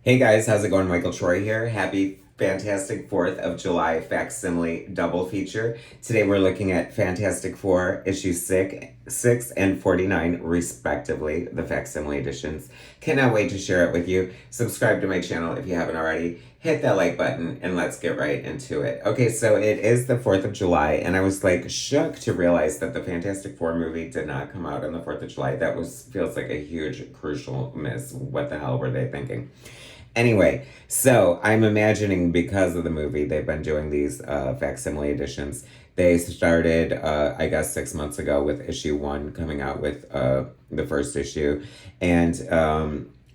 Hey guys, how's it going? Michael Troy here. Happy Fantastic 4th of July Facsimile double feature. Today we're looking at Fantastic Four issues 6 and 49 respectively, the Facsimile editions. Cannot wait to share it with you. Subscribe to my channel if you haven't already. Hit that like button and let's get right into it. Okay, so it is the 4th of July and I was like shook to realize that the Fantastic Four movie did not come out on the 4th of July. That feels like a huge crucial miss. What the hell were they thinking? Anyway, so I'm imagining because of the movie, they've been doing these facsimile editions. They started, I guess, 6 months ago with issue 1 coming out with the first issue. And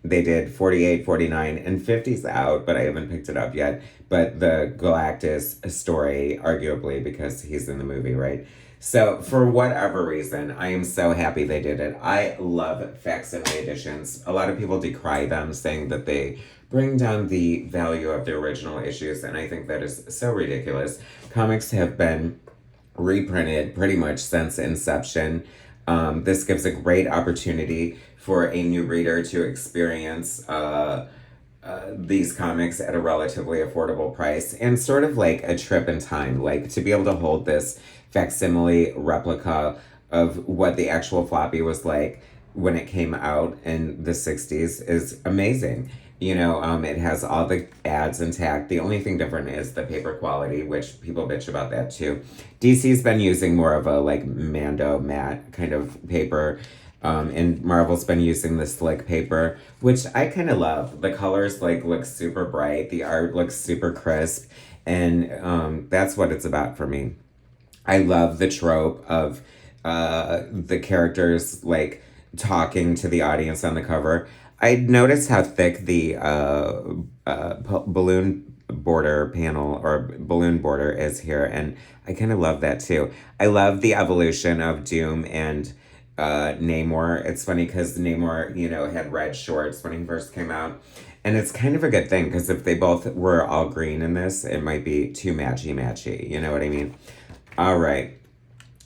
they did 48, 49, and 50's out, but I haven't picked it up yet. But the Galactus story, arguably, because he's in the movie, right? So, for whatever reason, I am so happy they did it. I love facsimile editions. A lot of people decry them, saying that they bring down the value of the original issues, and I think that is so ridiculous. Comics have been reprinted pretty much since inception. This gives a great opportunity for a new reader to experience these comics at a relatively affordable price and sort of like a trip in time. Like to be able to hold this facsimile replica of what the actual floppy was like when it came out in the 60s is amazing. It has all the ads intact. The only thing different is the paper quality, which people bitch about that too. DC's been using more of a like Mando matte kind of paper. And Marvel's been using the slick paper, which I kind of love. The colors like look super bright. The art looks super crisp. And that's what it's about for me. I love the trope of the characters like talking to the audience on the cover. I noticed how thick the balloon border panel or balloon border is here, and I kind of love that too. I love the evolution of Doom and Namor. It's funny because Namor, had red shorts when he first came out. And it's kind of a good thing because if they both were all green in this, it might be too matchy. You know what I mean? All right.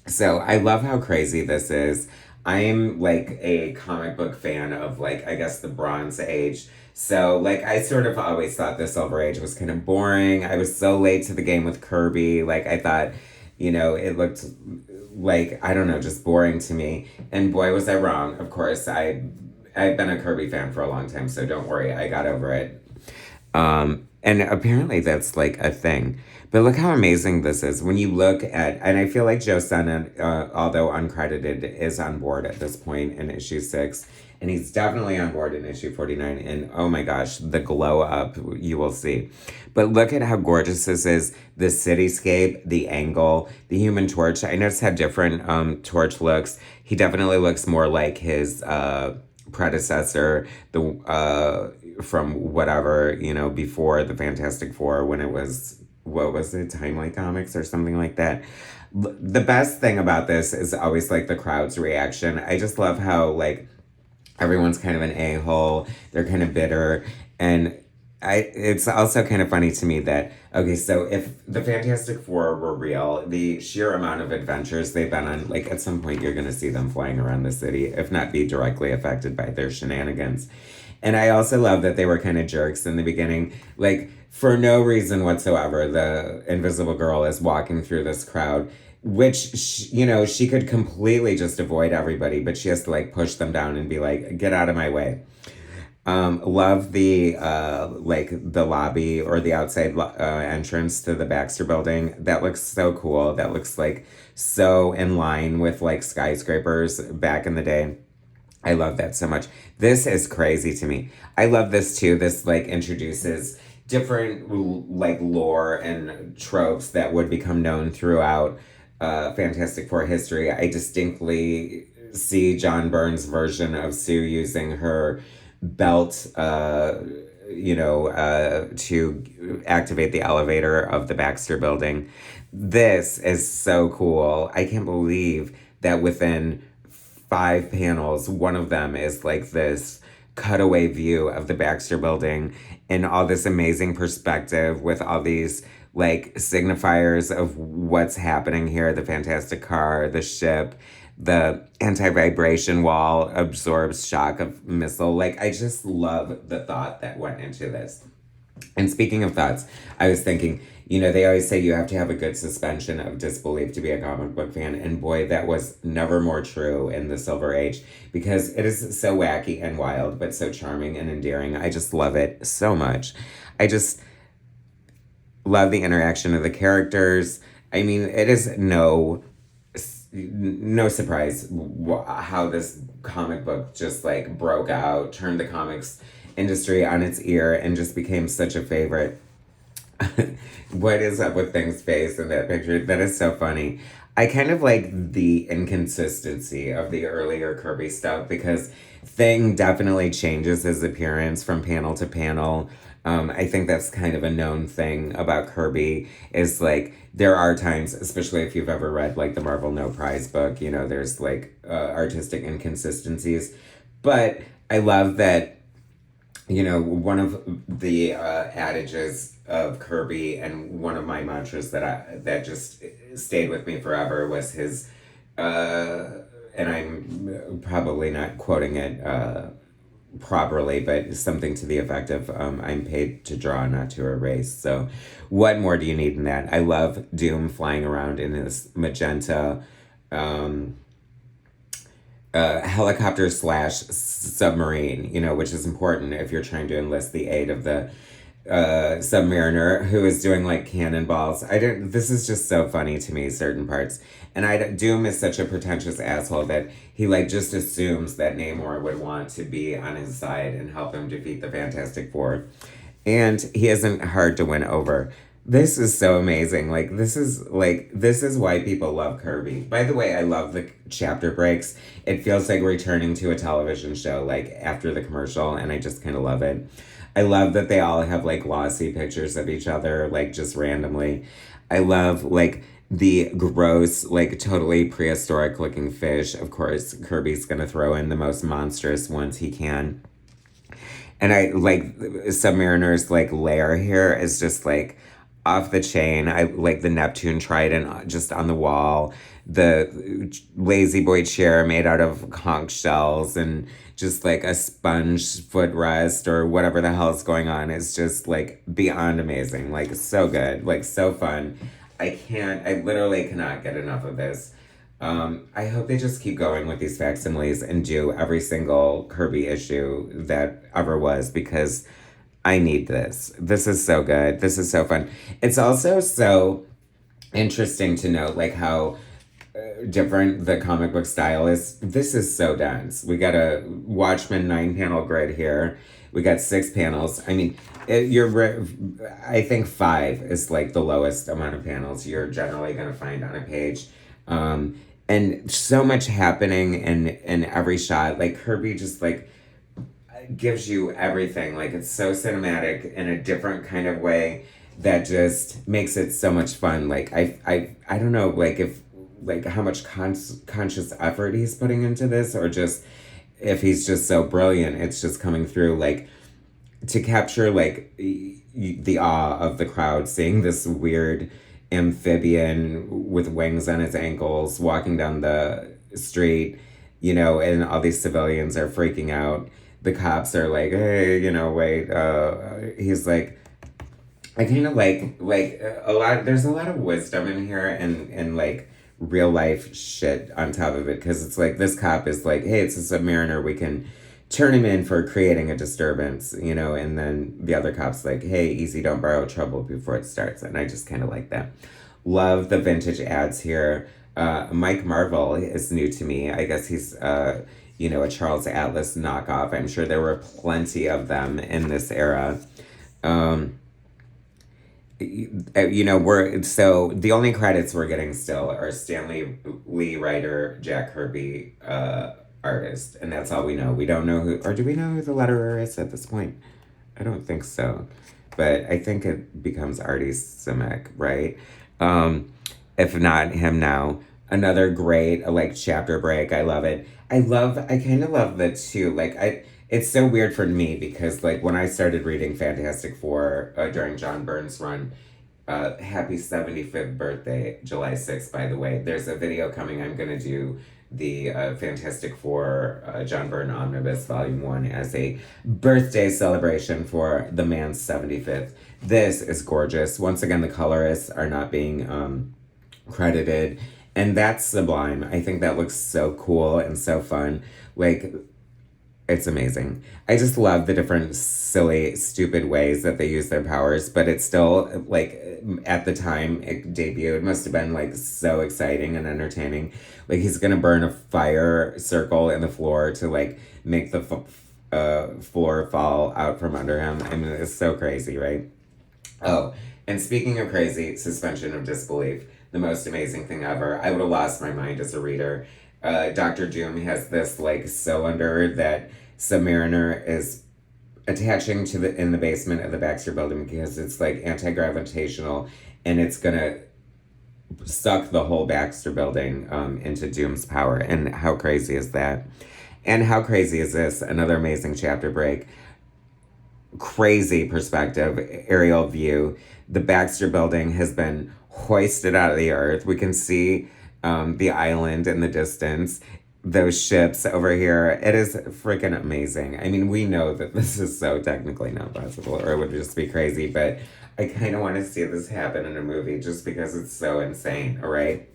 So I love how crazy this is. I'm like a comic book fan of like, I guess the Bronze Age. So like I sort of always thought the Silver Age was kind of boring. I was so late to the game with Kirby. Like I thought, it looked like, I don't know, just boring to me. And boy, was I wrong. Of course, I've been a Kirby fan for a long time, so don't worry, I got over it. And apparently that's like a thing. But look how amazing this is. When you look at, and I feel like Joe Sennett, although uncredited, is on board at this point in issue 6. And he's definitely on board in issue 49. And oh my gosh, the glow up you will see. But look at how gorgeous this is. The cityscape, the angle, the Human Torch. I noticed how different Torch looks. He definitely looks more like his predecessor, from whatever, before the Fantastic Four when it was, what was it, Timely Comics or something like that. The best thing about this is always like the crowd's reaction. I just love how like everyone's kind of an a-hole. They're kind of bitter. And it's also kind of funny to me that, okay, so if the Fantastic Four were real, the sheer amount of adventures they've been on, like at some point you're going to see them flying around the city, if not be directly affected by their shenanigans. And I also love that they were kind of jerks in the beginning. Like, for no reason whatsoever, the Invisible Girl is walking through this crowd, which, she could completely just avoid everybody, but she has to, like, push them down and be like, get out of my way. Love the, the lobby or the outside entrance to the Baxter building. That looks so cool. That looks, like, so in line with, like, skyscrapers back in the day. I love that so much. This is crazy to me. I love this too. This like introduces different like lore and tropes that would become known throughout Fantastic Four history. I distinctly see John Byrne's version of Sue using her belt, to activate the elevator of the Baxter building. This is so cool. I can't believe that within 5 panels, one of them is like this cutaway view of the Baxter building and all this amazing perspective with all these like signifiers of what's happening here, the fantastic car, the ship, the anti-vibration wall absorbs shock of missile. Like, I just love the thought that went into this. And speaking of thoughts, I was thinking, they always say you have to have a good suspension of disbelief to be a comic book fan. And boy, that was never more true in the Silver Age, because it is so wacky and wild, but so charming and endearing. I just love it so much. I just love the interaction of the characters. I mean, it is no surprise how this comic book just like broke out, turned the comics industry on its ear, and just became such a favorite. What is up with Thing's face in that picture? That is so funny. I kind of like the inconsistency of the earlier Kirby stuff, because Thing definitely changes his appearance from panel to panel. I think that's kind of a known thing about Kirby, is like there are times, especially if you've ever read like the Marvel No Prize book, there's like artistic inconsistencies. But I love that, one of the adages of Kirby, and one of my mantras that just stayed with me forever, was his, and I'm probably not quoting it properly, but something to the effect of, I'm paid to draw, not to erase. So what more do you need than that? I love Doom flying around in his magenta helicopter / submarine, which is important if you're trying to enlist the aid of the submariner, who is doing like cannonballs. This is just so funny to me, certain parts. And Doom is such a pretentious asshole that he like just assumes that Namor would want to be on his side and help him defeat the Fantastic Four. And he isn't hard to win over. This is so amazing. This is why people love Kirby. By the way, I love the chapter breaks. It feels like returning to a television show, like after the commercial, and I just kind of love it. I love that they all have like glossy pictures of each other, like just randomly. I love like the gross, like totally prehistoric looking fish. Of course, Kirby's gonna throw in the most monstrous ones he can. And I like Submariner's like lair here is just like off the chain. I like the Neptune trident just on the wall, the lazy boy chair made out of conch shells, and just like a sponge footrest or whatever the hell is going on. It's just like beyond amazing. Like so good, like so fun. I literally cannot get enough of this. I hope they just keep going with these facsimiles and do every single Kirby issue that ever was, because I need this. This is so good. This is so fun. It's also so interesting to note like how different the comic book style is. This is so dense. We got a Watchmen 9-panel grid here. We got 6 panels. I mean, I think 5 is like the lowest amount of panels you're generally going to find on a page. And so much happening in every shot. Like Kirby just like gives you everything. Like it's so cinematic in a different kind of way that just makes it so much fun. Like I don't know, like if like how much conscious effort he's putting into this, or just if he's just so brilliant, it's just coming through. Like to capture like the awe of the crowd seeing this weird amphibian with wings on its ankles walking down the street, and all these civilians are freaking out. The cops are like, hey, wait. He's like, I kind of like a lot. There's a lot of wisdom in here, and like real life shit on top of it, because it's like this cop is like, hey, it's a submariner, we can turn him in for creating a disturbance, and then the other cop's like, hey, easy, don't borrow trouble before it starts. And I just kind of like that. Love the vintage ads here. Mike Marvel is new to me. I guess he's a Charles Atlas knockoff. I'm sure there were plenty of them in this era. The only credits we're getting still are Stanley Lee writer, Jack Kirby artist, and that's all we know. We don't know who, or do we know who the letterer is at this point? I don't think so, but I think it becomes Artie Simek, right? If not him now. Another great like chapter break. I love it. I kind of love the two. It's so weird for me because like when I started reading Fantastic Four during John Byrne's run, happy 75th birthday, July 6th, by the way. There's a video coming I'm going to do the Fantastic Four John Byrne Omnibus Volume 1 as a birthday celebration for the man's 75th. This is gorgeous. Once again, the colorists are not being credited, and that's sublime. I think that looks so cool and so fun. Like, it's amazing. I just love the different silly, stupid ways that they use their powers, but it's still, like, at the time it debuted, must have been, like, so exciting and entertaining. Like, he's gonna burn a fire circle in the floor to, like, make the floor fall out from under him. I mean, it's so crazy, right? Oh, and speaking of crazy, suspension of disbelief, the most amazing thing ever. I would have lost my mind as a reader. Dr. Doom has this like cylinder that Submariner is attaching to the in the basement of the Baxter building because it's like anti-gravitational and it's gonna suck the whole Baxter building into Doom's power. And how crazy is that? And how crazy is this? Another amazing chapter break. Crazy perspective, aerial view. The Baxter building has been hoisted out of the earth. We can see the island in the distance, those ships over here. It is freaking amazing. I mean, we know that this is so technically not possible, or it would just be crazy, but I kind of want to see this happen in a movie just because it's so insane, all right?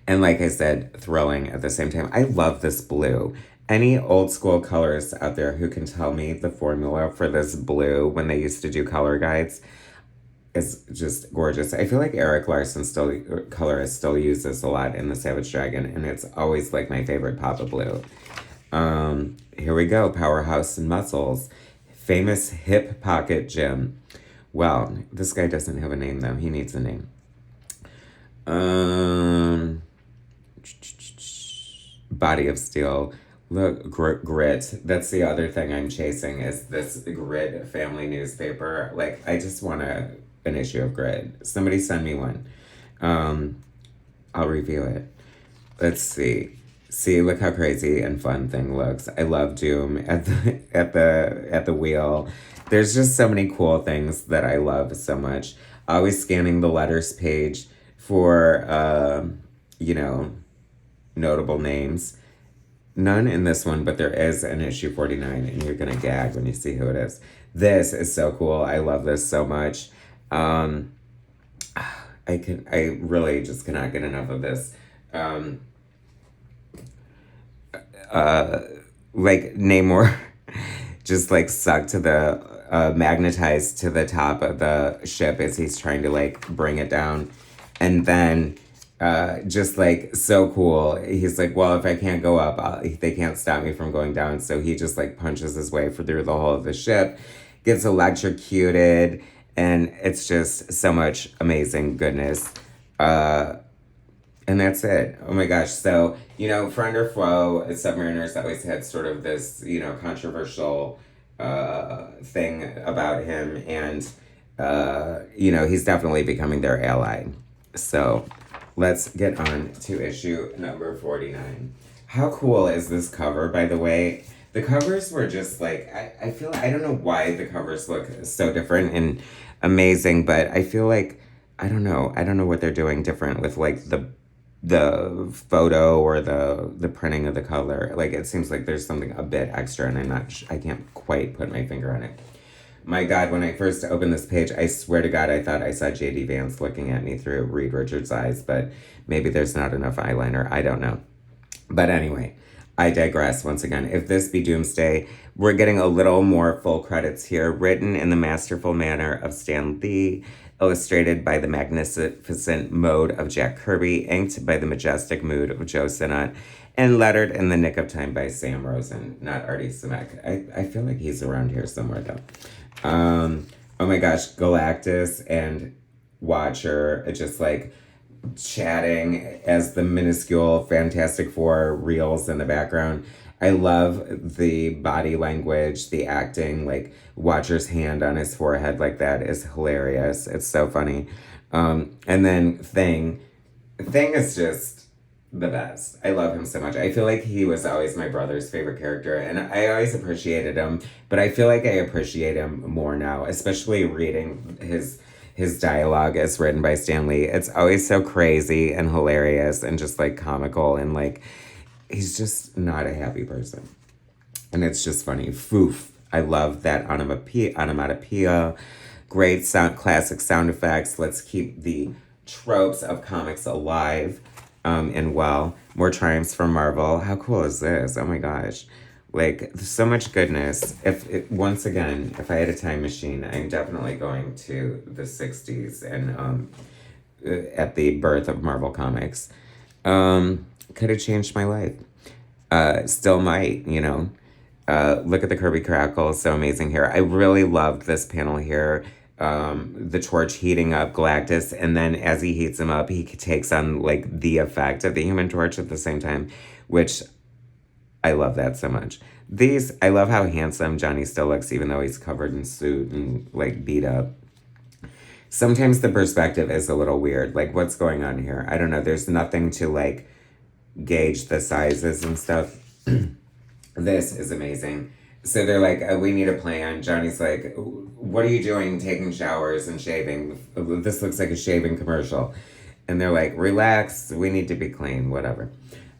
And like I said, thrilling at the same time. I love this blue. Any old school colorists out there who can tell me the formula for this blue when they used to do color guides is just gorgeous. I feel like Eric Larson colorist still uses this a lot in the Savage Dragon, and it's always like my favorite pop of blue. Here we go, Powerhouse and Muscles. Famous hip pocket gym. Well, this guy doesn't have a name though. He needs a name. Body of Steel. Look, Grit. That's the other thing I'm chasing is this Grit family newspaper. Like, I just want an issue of Grit. Somebody send me one. I'll review it. Let's see. See, look how crazy and fun thing looks. I love Doom at the wheel. There's just so many cool things that I love so much. Always scanning the letters page for notable names. None in this one, but there is an issue 49, and you're gonna gag when you see who it is. This is so cool. I love this so much. I really just cannot get enough of this. Like Namor just like sucked to the magnetized to the top of the ship as he's trying to like bring it down, and then just like so cool. He's like, well, if I can't go up, they can't stop me from going down. So he just like punches his way through the whole of the ship, gets electrocuted, and it's just so much amazing goodness. And that's it. Oh my gosh. So, friend or foe, Submariner's always had sort of this, controversial thing about him. And, he's definitely becoming their ally. So let's get on to issue number 49. How cool is this cover, by the way? The covers were just like, I feel, I don't know why the covers look so different and amazing, but I feel like, I don't know what they're doing different with like the photo or the printing of the color. Like, it seems like there's something a bit extra, and I can't quite put my finger on it. My God, when I first opened this page, I swear to God, I thought I saw J.D. Vance looking at me through Reed Richards' eyes, but maybe there's not enough eyeliner. I don't know. But anyway, I digress once again. If this be Doomsday, we're getting a little more full credits here. Written in the masterful manner of Stan Lee, illustrated by the magnificent mode of Jack Kirby, inked by the majestic mood of Joe Sinnott, and lettered in the nick of time by Sam Rosen, not Artie Simek. I feel like he's around here somewhere, though. Oh my gosh, Galactus and Watcher just like chatting as the minuscule Fantastic Four reels in the background. I love the body language, the acting, like Watcher's hand on his forehead like that is hilarious. It's so funny. And then Thing is just the best. I love him so much. I feel like he was always my brother's favorite character, and I always appreciated him, but I feel like I appreciate him more now, especially reading his his dialogue is written by Stan Lee. It's always so crazy and hilarious and just like comical, and like he's just not a happy person. And it's just funny. Foof. I love that onomatopoeia. Great sound, classic sound effects. Let's keep the tropes of comics alive and well. More triumphs from Marvel. How cool is this? Oh my gosh. Like, so much goodness. Once again, if I had a time machine, I'm definitely going to the 60s and at the birth of Marvel Comics. Could have changed my life. Still might, you know. Look at the Kirby crackle, so amazing here. I really loved this panel here. The torch heating up Galactus, and then as he heats him up, he takes on like the effect of the Human Torch at the same time, which I love that so much. I love how handsome Johnny still looks, even though he's covered in suit and like beat up. Sometimes the perspective is a little weird. Like, what's going on here? I don't know. There's nothing to like gauge the sizes and stuff. This is amazing. So they're like, we need a plan. Johnny's like, what are you doing taking showers and shaving? This looks like a shaving commercial. And they're like, relax, we need to be clean, whatever.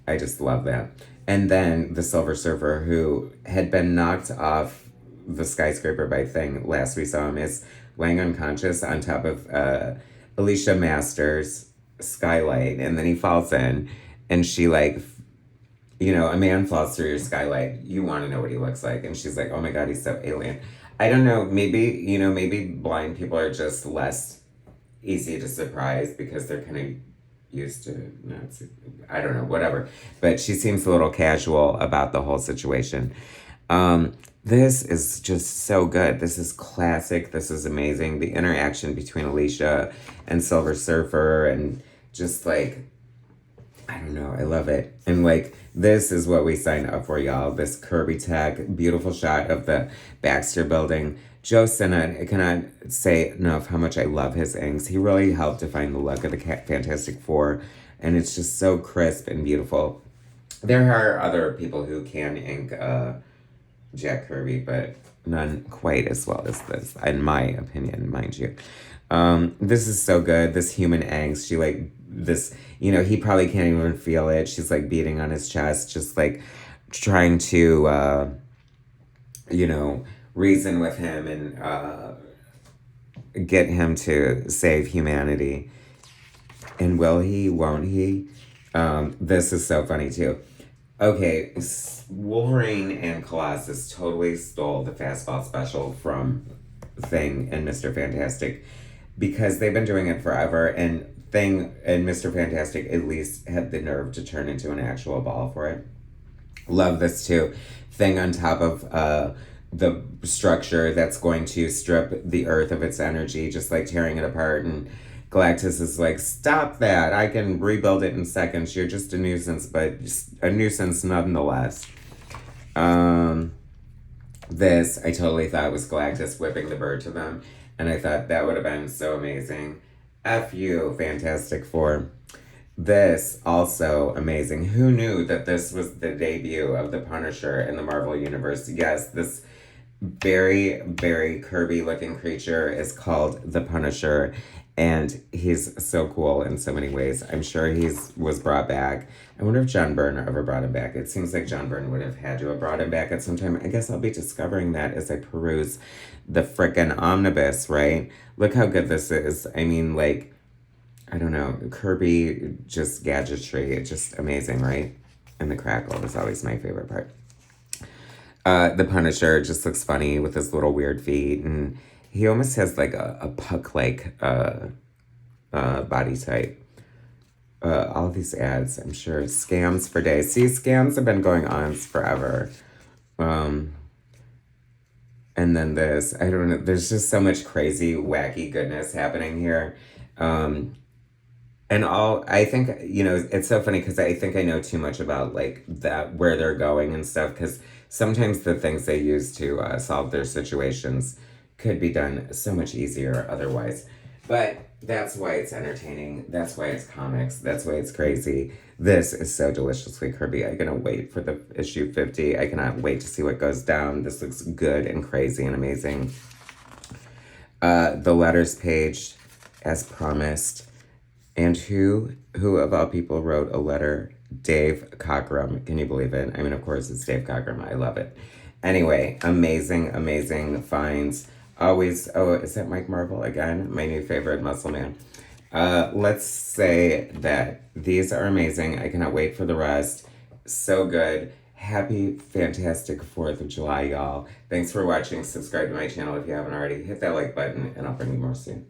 I just love that. And then the Silver Surfer, who had been knocked off the skyscraper by Thing last we saw him, is laying unconscious on top of Alicia Masters' skylight. And then he falls in, and she like, you know, a man falls through your skylight. You want to know what he looks like. And she's like, oh my God, he's so alien. I don't know. Maybe blind people are just less easy to surprise because they're kind of used to, I don't know, whatever. But she seems a little casual about the whole situation. This is just so good. This is classic. This is amazing. The interaction between Alicia and Silver Surfer, and just like, I don't know, I love it. And like, this is what we signed up for, y'all. This Kirby tech, beautiful shot of the Baxter building. Joe Sinnott, I cannot say enough how much I love his inks. He really helped define the look of the Fantastic Four, and it's just so crisp and beautiful. There are other people who can ink Jack Kirby, but none quite as well as this, in my opinion, mind you. This is so good. This human angst. She like this, you know, he probably can't even feel it. She's like beating on his chest, just like trying to, you know, reason with him and get him to save humanity. And will he? Won't he? This is so funny too. Okay, Wolverine and Colossus totally stole the fastball special from Thing and Mr. Fantastic, because they've been doing it forever, and Thing and Mr. Fantastic at least had the nerve to turn into an actual ball for it. Love this too. Thing on top of the structure that's going to strip the Earth of its energy, just like tearing it apart, and Galactus is like, stop that, I can rebuild it in seconds, you're just a nuisance, but just a nuisance nonetheless. This, I totally thought was Galactus whipping the bird to them, and I thought that would have been so amazing. F you, Fantastic Four. This, also amazing. Who knew that this was the debut of the Punisher in the Marvel Universe? Yes, this very, very Kirby-looking creature is called the Punisher, and he's so cool in so many ways. I'm sure was brought back. I wonder if John Byrne ever brought him back. It seems like John Byrne would have had to have brought him back at some time. I guess I'll be discovering that as I peruse the frickin' omnibus, right? Look how good this is. I mean, like, I don't know, Kirby, just gadgetry. It's just amazing, right? And the crackle is always my favorite part. The Punisher just looks funny with his little weird feet, and he almost has like a puck-like body type. All these ads, I'm sure, scams for days. See, scams have been going on forever. And then this, I don't know, there's just so much crazy, wacky goodness happening here. I think, you know, it's so funny because I think I know too much about like that, where they're going and stuff, because sometimes the things they use to solve their situations could be done so much easier otherwise. But that's why it's entertaining. That's why it's comics. That's why it's crazy. This is so deliciously Kirby. I cannot wait for the issue 50. I cannot wait to see what goes down. This looks good and crazy and amazing. The letters page. as promised. And who of all people wrote a letter? Dave Cockrum. Can you believe it? I mean, of course, it's Dave Cockrum. I love it. Anyway, amazing finds. Always, oh, is that Mike Marvel again? My new favorite muscle man. Let's say that these are amazing. I cannot wait for the rest. So good. Happy, fantastic 4th of July, y'all. Thanks for watching. Subscribe to my channel if you haven't already. Hit that like button, and I'll bring you more soon.